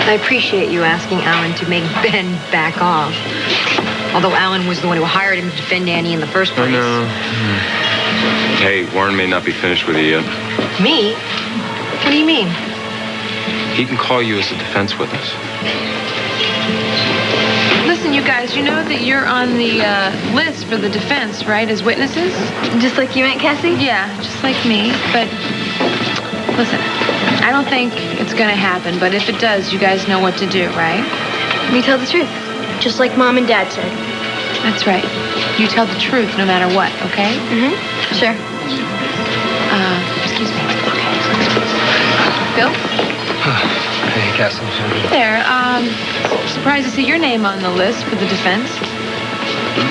I appreciate you asking Alan to make Ben back off. Although Alan was the one who hired him to defend Annie in the first place. No. Hey, Warren may not be finished with you yet. Me? What do you mean? He can call you as a defense witness. Listen, you guys, you know that you're on the list for the defense, right, as witnesses? Just like you, Aunt Cassie? Yeah, just like me. But listen, I don't think it's going to happen. But if it does, you guys know what to do, right? We tell the truth, just like Mom and Dad said. That's right. You tell the truth no matter what, okay? Mm-hmm. Sure. Excuse me. Okay. Bill? Hey, Cassie. Hey there. Surprised to see your name on the list for the defense.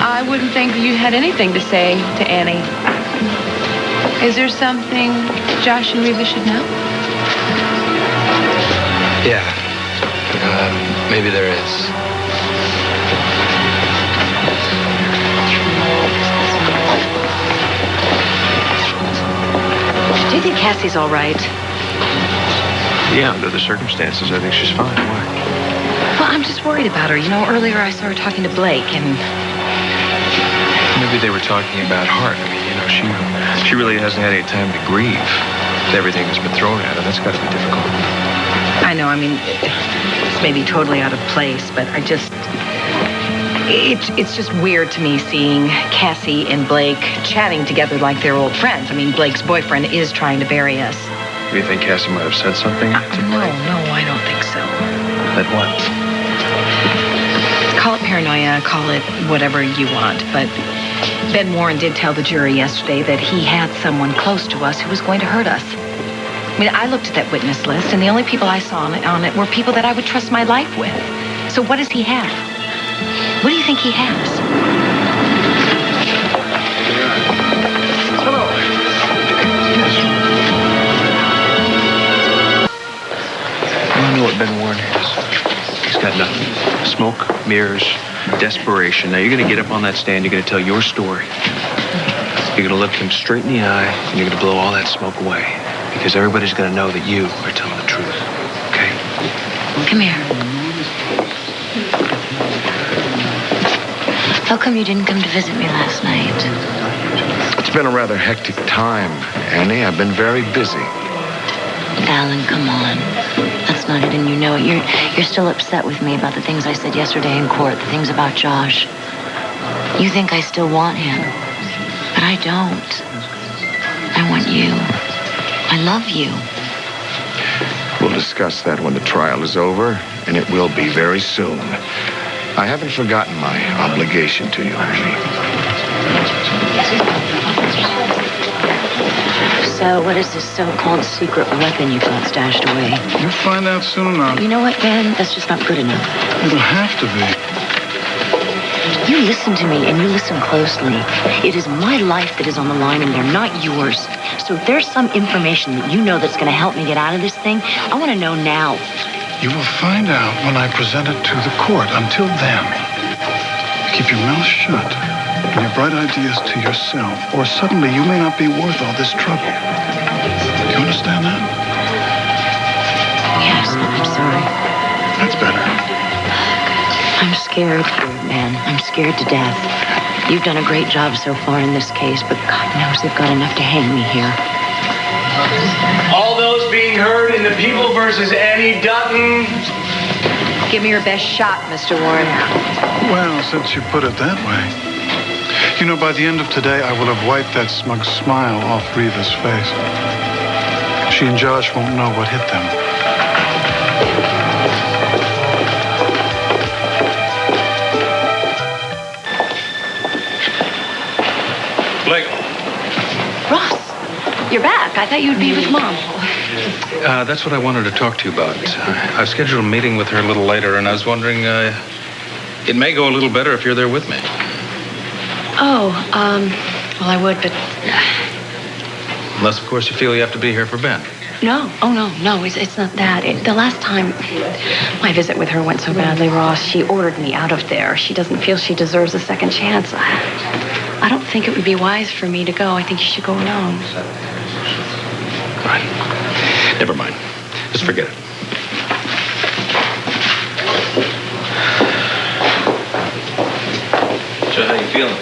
I wouldn't think you had anything to say to Annie. Is there something Josh and Reva should know? Yeah. Maybe there is. Do you think Cassie's all right? Yeah, under the circumstances, I think she's fine. Why? Well, I'm just worried about her. You know, earlier I saw her talking to Blake, and... Maybe they were talking about Hart. I mean, you know, she really hasn't had any time to grieve. Everything that's been thrown at her, that's got to be difficult. I know, I mean, it's maybe totally out of place, but I just... It's just weird to me seeing Cassie and Blake chatting together like they're old friends. I mean, Blake's boyfriend is trying to bury us. Do you think Cassie might have said something to No, Blake? I don't think so. Said what? Call it paranoia, call it whatever you want, but Ben Warren did tell the jury yesterday that he had someone close to us who was going to hurt us. I mean, I looked at that witness list, and the only people I saw on it were people that I would trust my life with. So what does he have? What do you think he has? Hello. I know what Ben Warren has. He's got nothing. Smoke, mirrors, desperation. Now, you're going to get up on that stand. You're going to tell your story. You're going to look him straight in the eye, and you're going to blow all that smoke away. Because everybody's going to know that you are telling the truth. Okay? Come here. How come you didn't come to visit me last night? It's been a rather hectic time, Annie. I've been very busy. Alan, come on. That's not it, and you know it. You're still upset with me about the things I said yesterday in court, the things about Josh. You think I still want him, but I don't. I want you. I love you. We'll discuss that when the trial is over, and it will be very soon. I haven't forgotten my obligation to you, Annie. So, what is this so-called secret weapon you've got stashed away? You'll find out soon enough. You know what, Ben? That's just not good enough. It'll have to be. You listen to me, and you listen closely. It is my life that is on the line in there, not yours. So if there's some information that you know that's going to help me get out of this thing, I want to know now. You will find out when I present it to the court. Until then, keep your mouth shut and your bright ideas to yourself, or suddenly you may not be worth all this trouble. Do you understand that? Yes, I'm sorry. That's better. I'm scared, man. I'm scared to death. You've done a great job so far in this case, but God knows they've got enough to hang me here. All those being heard in the People versus Annie Dutton. Give me your best shot, Mr. Warren. Well, since you put it that way. You know, by the end of today, I will have wiped that smug smile off Reva's face. She and Josh won't know what hit them. Blake. Ross, you're back. I thought you'd be with Mom. That's what I wanted to talk to you about. I've scheduled a meeting with her a little later, and I was wondering, it may go a little better if you're there with me. Oh, well, I would, but... Unless, of course, you feel you have to be here for Ben. No. Oh, no, it's not that. The last time my visit with her went so badly, Ross, she ordered me out of there. She doesn't feel she deserves a second chance. I don't think it would be wise for me to go. I think you should go alone. All right. Never mind. Just forget it. feeling?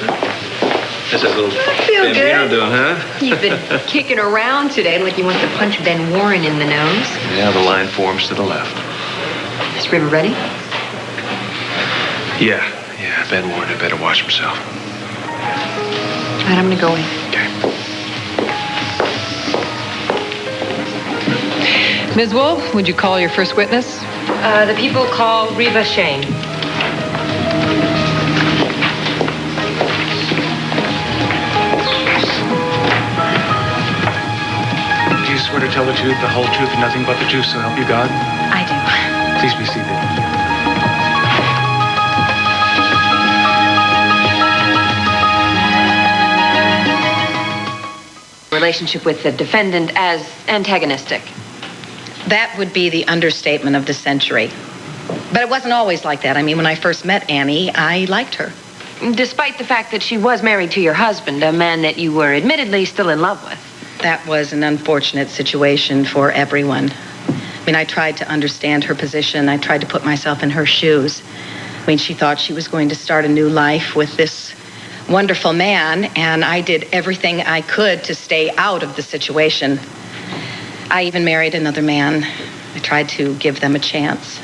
How's that little feel Bambino good. doing, huh? You've been kicking around today like you want to punch Ben Warren in the nose. Yeah, the line forms to the left. Is River ready? Yeah, Ben Warren had better watch himself. All right, I'm going to go in. Okay. Ms. Wolf, would you call your first witness? The people call Reva Shane. Do you swear to tell the truth, the whole truth, and nothing but the truth, so help you God? I do. Please be seated. Relationship with the defendant as antagonistic. That would be the understatement of the century. But it wasn't always like that. I mean, when I first met Annie, I liked her. Despite the fact that she was married to your husband, a man that you were admittedly still in love with. That was an unfortunate situation for everyone. I mean, I tried to understand her position. I tried to put myself in her shoes. I mean, she thought she was going to start a new life with this wonderful man, and I did everything I could to stay out of the situation. I even married another man. I tried to give them a chance.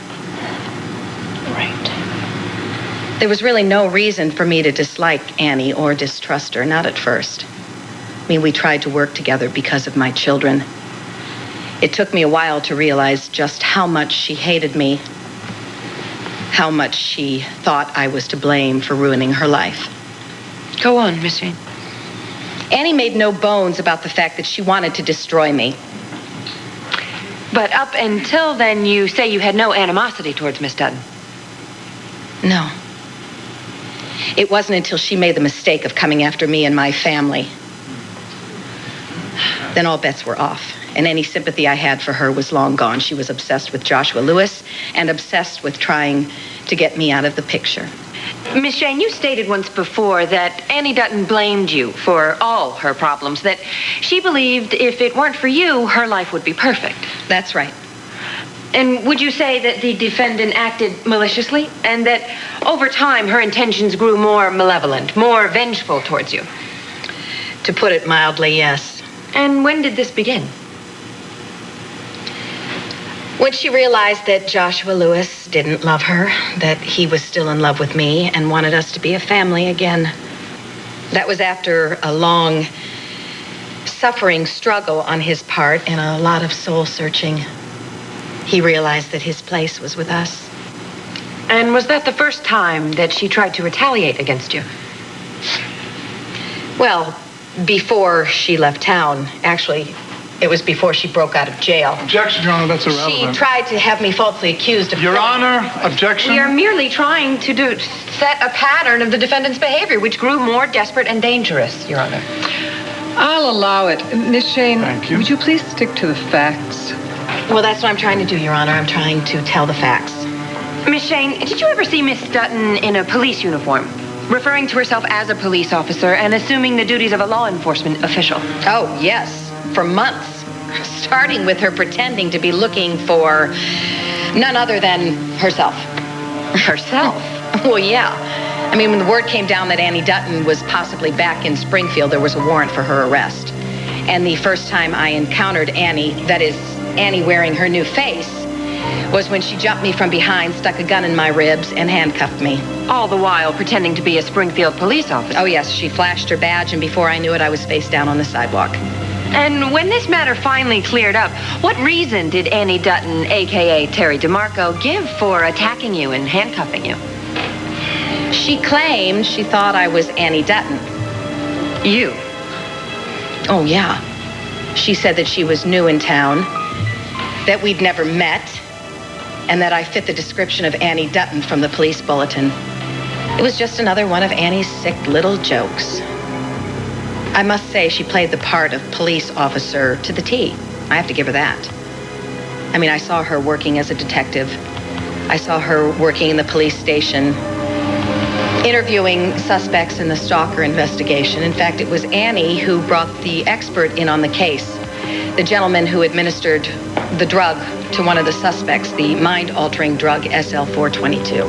Right. There was really no reason for me to dislike Annie or distrust her, not at first. I mean, we tried to work together because of my children. It took me a while to realize just how much she hated me, how much she thought I was to blame for ruining her life. Go on, Miss Shane. Annie made no bones about the fact that she wanted to destroy me. But up until then, you say you had no animosity towards Miss Dutton. No. It wasn't until she made the mistake of coming after me and my family. Then all bets were off, and any sympathy I had for her was long gone. She was obsessed with Joshua Lewis and obsessed with trying to get me out of the picture. Miss Shane, you stated once before that Annie Dutton blamed you for all her problems, that she believed if it weren't for you, her life would be perfect. That's right. And would you say that the defendant acted maliciously, and that over time her intentions grew more malevolent, more vengeful towards you? To put it mildly, yes. And when did this begin? When she realized that Joshua Lewis didn't love her, that he was still in love with me and wanted us to be a family again. That was after a long, suffering struggle on his part and a lot of soul searching. He realized that his place was with us. And was that the first time that she tried to retaliate against you? Well, before she left town, actually, it was before she broke out of jail. Objection, Your Honor, that's She irrelevant. tried to have me falsely accused of... Your Honor, objection. We are merely trying to set a pattern of the defendant's behavior, which grew more desperate and dangerous, Your Honor. I'll allow it. Miss Shane, Thank you. would you please stick to the facts? Well, that's what I'm trying to do, Your Honor. I'm trying to tell the facts. Miss Shane, did you ever see Miss Dutton in a police uniform, referring to herself as a police officer and assuming the duties of a law enforcement official? Oh, yes. For months. Starting with her pretending to be looking for none other than herself. Herself? Well, yeah. I mean, when the word came down that Annie Dutton was possibly back in Springfield, there was a warrant for her arrest. And the first time I encountered Annie, that is, Annie wearing her new face, was when she jumped me from behind, stuck a gun in my ribs, and handcuffed me. All the while pretending to be a Springfield police officer. Oh, yes, she flashed her badge, and before I knew it, I was face down on the sidewalk. And when this matter finally cleared up, what reason did Annie Dutton, a.k.a. Terry DeMarco, give for attacking you and handcuffing you? She claimed she thought I was Annie Dutton. You? Oh, yeah. She said that she was new in town, that we'd never met, and that I fit the description of Annie Dutton from the police bulletin. It was just another one of Annie's sick little jokes. I must say she played the part of police officer to the T. I have to give her that. I mean, I saw her working as a detective. I saw her working in the police station, interviewing suspects in the stalker investigation. In fact, it was Annie who brought the expert in on the case, the gentleman who administered the drug to one of the suspects, the mind-altering drug SL-422.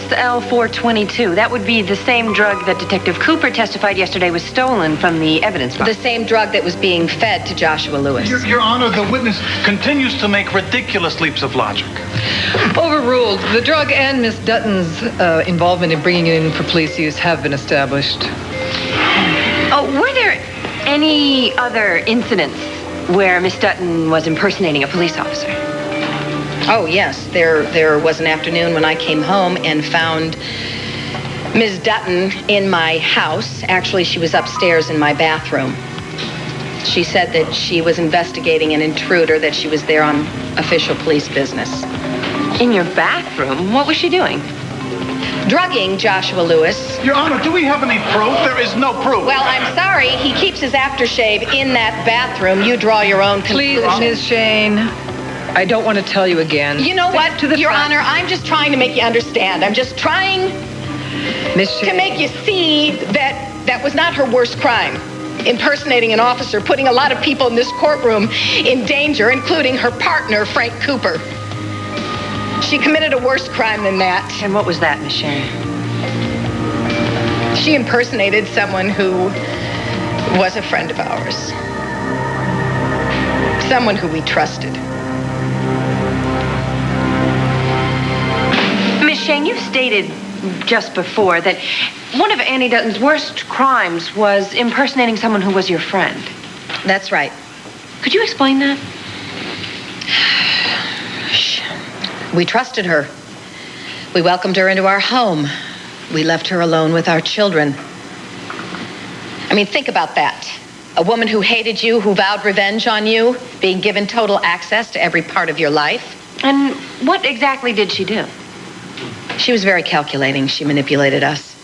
SL422. That would be the same drug that Detective Cooper testified yesterday was stolen from the evidence box. The same drug that was being fed to Joshua Lewis. Your Honor, the witness continues to make ridiculous leaps of logic. Overruled. The drug and Miss Dutton's involvement in bringing it in for police use have been established. Oh, were there any other incidents where Miss Dutton was impersonating a police officer? Oh, yes. There was an afternoon when I came home and found Ms. Dutton in my house. Actually, she was upstairs in my bathroom. She said that she was investigating an intruder, that she was there on official police business. In your bathroom? What was she doing? Drugging Joshua Lewis. Your Honor, do we have any proof? There is no proof. Well, I'm sorry. He keeps his aftershave in that bathroom. You draw your own Please, conclusion. Ms. Shane, I don't want to tell you again. You know what, To the Your front. Honor, I'm just trying to make you understand. I'm just trying Miss Shane. to make you see that that was not her worst crime. Impersonating an officer, putting a lot of people in this courtroom in danger, including her partner, Frank Cooper. She committed a worse crime than that. And what was that, Miss Shane? She impersonated someone who was a friend of ours. Someone who we trusted. Miss Shane, you stated just before that one of Annie Dutton's worst crimes was impersonating someone who was your friend. That's right. Could you explain that? We trusted her. We welcomed her into our home. We left her alone with our children. I mean, think about that. A woman who hated you, who vowed revenge on you, being given total access to every part of your life. And what exactly did she do? She was very calculating. She manipulated us.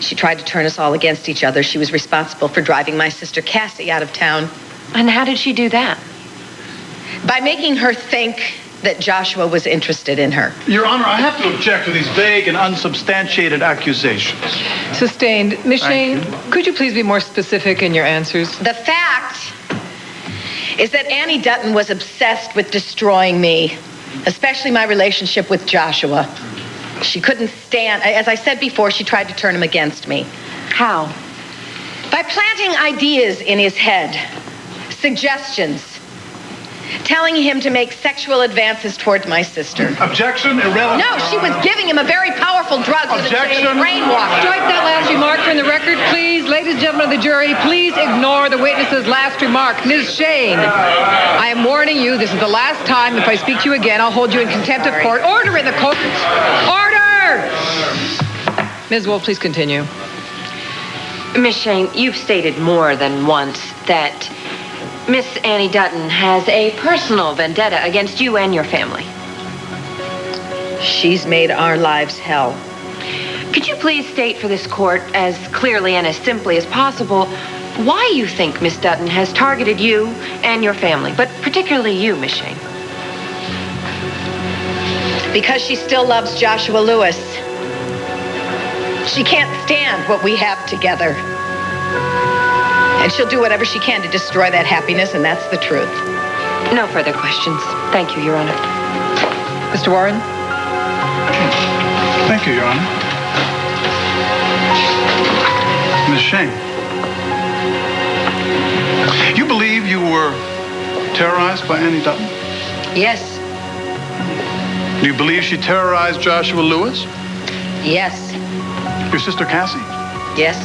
She tried to turn us all against each other. She was responsible for driving my sister Cassie out of town. And how did she do that? By making her think that Joshua was interested in her. Your Honor, I have to object to these vague and unsubstantiated accusations. Sustained. Miss Shane, Thank you. could you please be more specific in your answers? The fact is that Annie Dutton was obsessed with destroying me, especially my relationship with Joshua. She couldn't stand, as I said before, she tried to turn him against me. How? By planting ideas in his head, suggestions, telling him to make sexual advances towards my sister. Objection, irrelevant. No, she was giving him a very powerful drug so that she Objection. would brainwash. Strike that last remark from the record, please. Ladies and gentlemen of the jury, please ignore the witness's last remark. Ms. Shane, I am warning you, this is the last time. If I speak to you again, I'll hold you in contempt of court. Order in the court. Order! Ms. Wolf, please continue. Miss Shane, you've stated more than once that Miss Annie Dutton has a personal vendetta against you and your family. She's made our lives hell. Could you please state for this court, as clearly and as simply as possible, why you think Miss Dutton has targeted you and your family, but particularly you, Miss Shane? Because she still loves Joshua Lewis. She can't stand what we have together. And she'll do whatever she can to destroy that happiness, and that's the truth. No further questions. Thank you, Your Honor. Mr. Warren? Thank you, Your Honor. Miss Shane, you believe you were terrorized by Annie Dutton? Yes, Do you believe she terrorized Joshua Lewis? yes, Your sister Cassie? yes,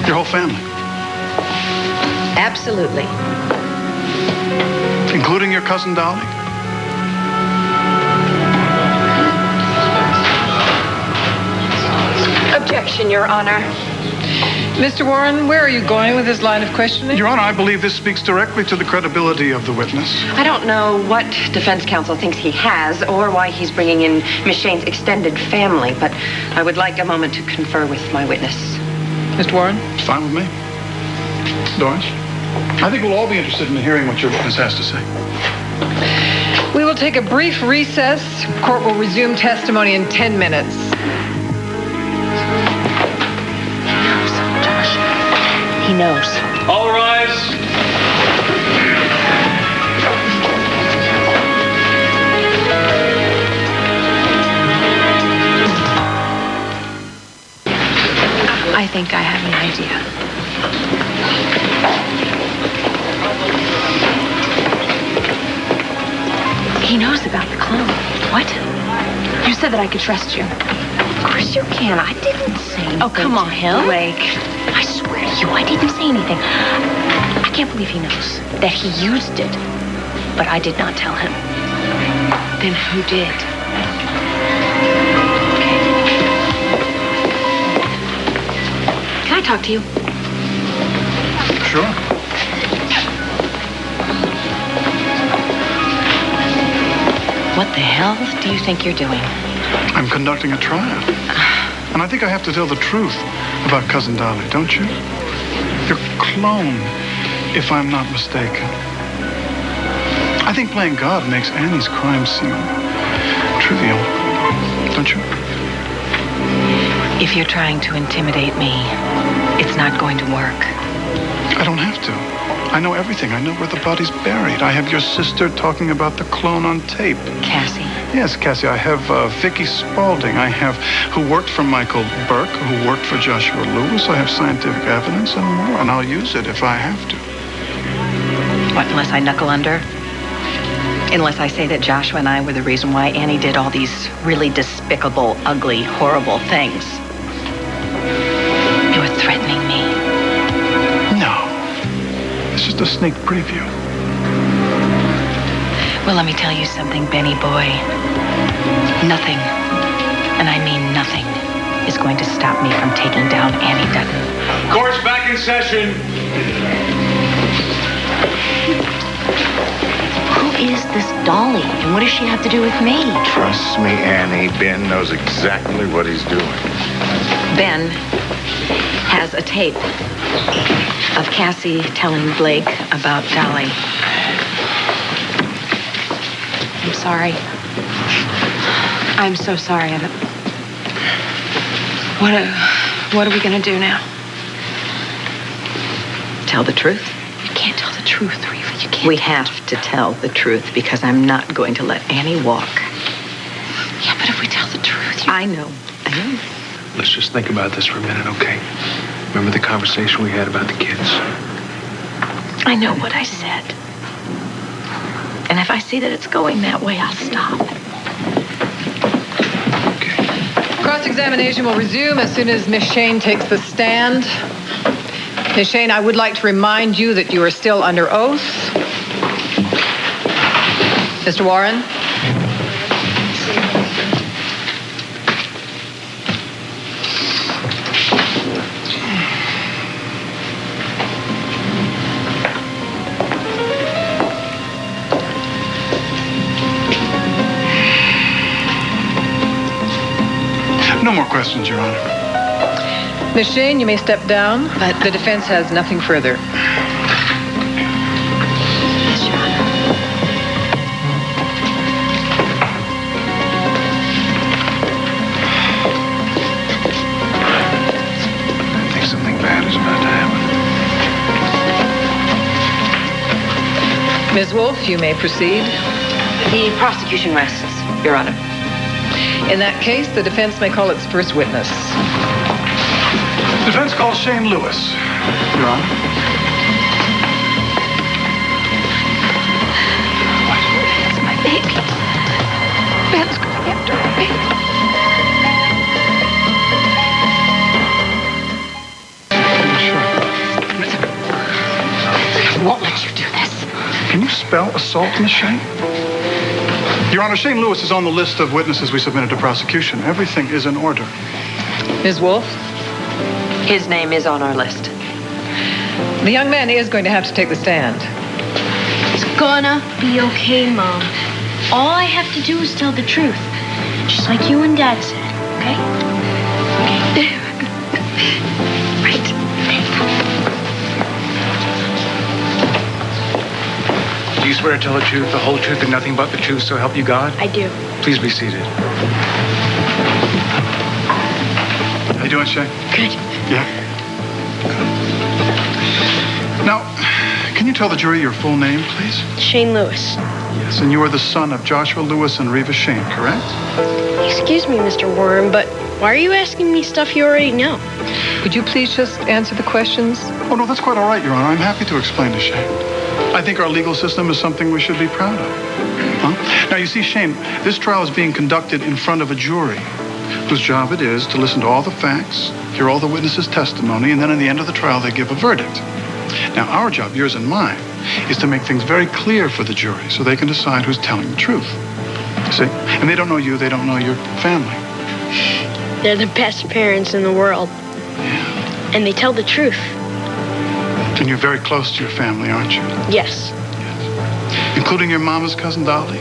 Your whole family? absolutely. Including your cousin Dolly? Objection, Your Honor. Mr. Warren, where are you going with this line of questioning? Your Honor, I believe this speaks directly to the credibility of the witness. I don't know what defense counsel thinks he has or why he's bringing in Miss Shane's extended family, but I would like a moment to confer with my witness. Mr. Warren? It's fine with me. Doris? I think we'll all be interested in hearing what your witness has to say. We will take a brief recess. Court will resume testimony in 10 minutes. He knows. All rise. I think I have an idea. He knows about the clone. What? You said that I could trust you. Of course you can. I didn't say anything. Oh, come on, Blake. I swear to you, I didn't say anything. I can't believe he knows that he used it. But I did not tell him. Then who did? Can I talk to you? Sure. What the hell do you think you're doing? I'm conducting a trial. And I think I have to tell the truth about Cousin Dolly, don't you? Your clone, if I'm not mistaken. I think playing God makes Annie's crime seem trivial, don't you? If you're trying to intimidate me, it's not going to work. I don't have to. I know everything. I know where the body's buried. I have your sister talking about the clone on tape. Cassie? Yes, Cassie. I have Vicky Spaulding. I have who worked for Michael Burke, who worked for Joshua Lewis. I have scientific evidence and more, and I'll use it if I have to. What, unless I knuckle under? Unless I say that Joshua and I were the reason why Annie did all these really despicable, ugly, horrible things. You were threatening me. No. It's just a sneak preview. Well, let me tell you something, Benny boy. Nothing, and I mean nothing, is going to stop me from taking down Annie Dutton. Court's back in session. Who is this Dolly, and what does she have to do with me? Trust me, Annie. Ben knows exactly what he's doing. Ben has a tape of Cassie telling Blake about Dolly. I'm sorry. I'm so sorry. What are we going to do now? Tell the truth. You can't tell the truth, Reva. You can't. We have to tell the truth because I'm not going to let Annie walk. Yeah, but if we tell the truth, I know. Let's just think about this for a minute, okay? Remember the conversation we had about the kids? I know what I said. And if I see that it's going that way, I'll stop. Okay. Cross-examination will resume as soon as Miss Shane takes the stand. Miss Shane, I would like to remind you that you are still under oath. Mr. Warren? No more questions, Your Honor. Miss Shane, you may step down, but the defense has nothing further. Yes, Your Honor. I think something bad is about to happen. Ms. Wolfe, you may proceed. The prosecution rests, Your Honor. In that case, the defense may call its first witness. Defense calls Shane Lewis, Your Honor. It's my baby. Ben's going after my baby. I won't let you do this. Can you spell assault, Miss Shane? Your Honor, Shane Lewis is on the list of witnesses we submitted to prosecution. Everything is in order. Ms. Wolfe? His name is on our list. The young man is going to have to take the stand. It's gonna be okay, Mom. All I have to do is tell the truth. Just like you and Dad said, okay? Right. Do you swear to tell the truth, the whole truth, and nothing but the truth, so help you God? I do. Please be seated. How you doing, Shane? Good. Yeah? Now, can you tell the jury your full name, please? Shane Lewis. Yes, and you are the son of Joshua Lewis and Reva Shane, correct? Excuse me, Mr. Warren, but why are you asking me stuff you already know? Could you please just answer the questions? Oh, no, that's quite all right, Your Honor. I'm happy to explain to Shane. I think our legal system is something we should be proud of. Huh? Now, you see, Shane, this trial is being conducted in front of a jury whose job it is to listen to all the facts, hear all the witnesses' testimony, and then at the end of the trial, they give a verdict. Now, our job, yours and mine, is to make things very clear for the jury so they can decide who's telling the truth. See? And they don't know you, they don't know your family. They're the best parents in the world. Yeah. And they tell the truth. And you're very close to your family, aren't you? Yes. Including your mama's cousin Dolly?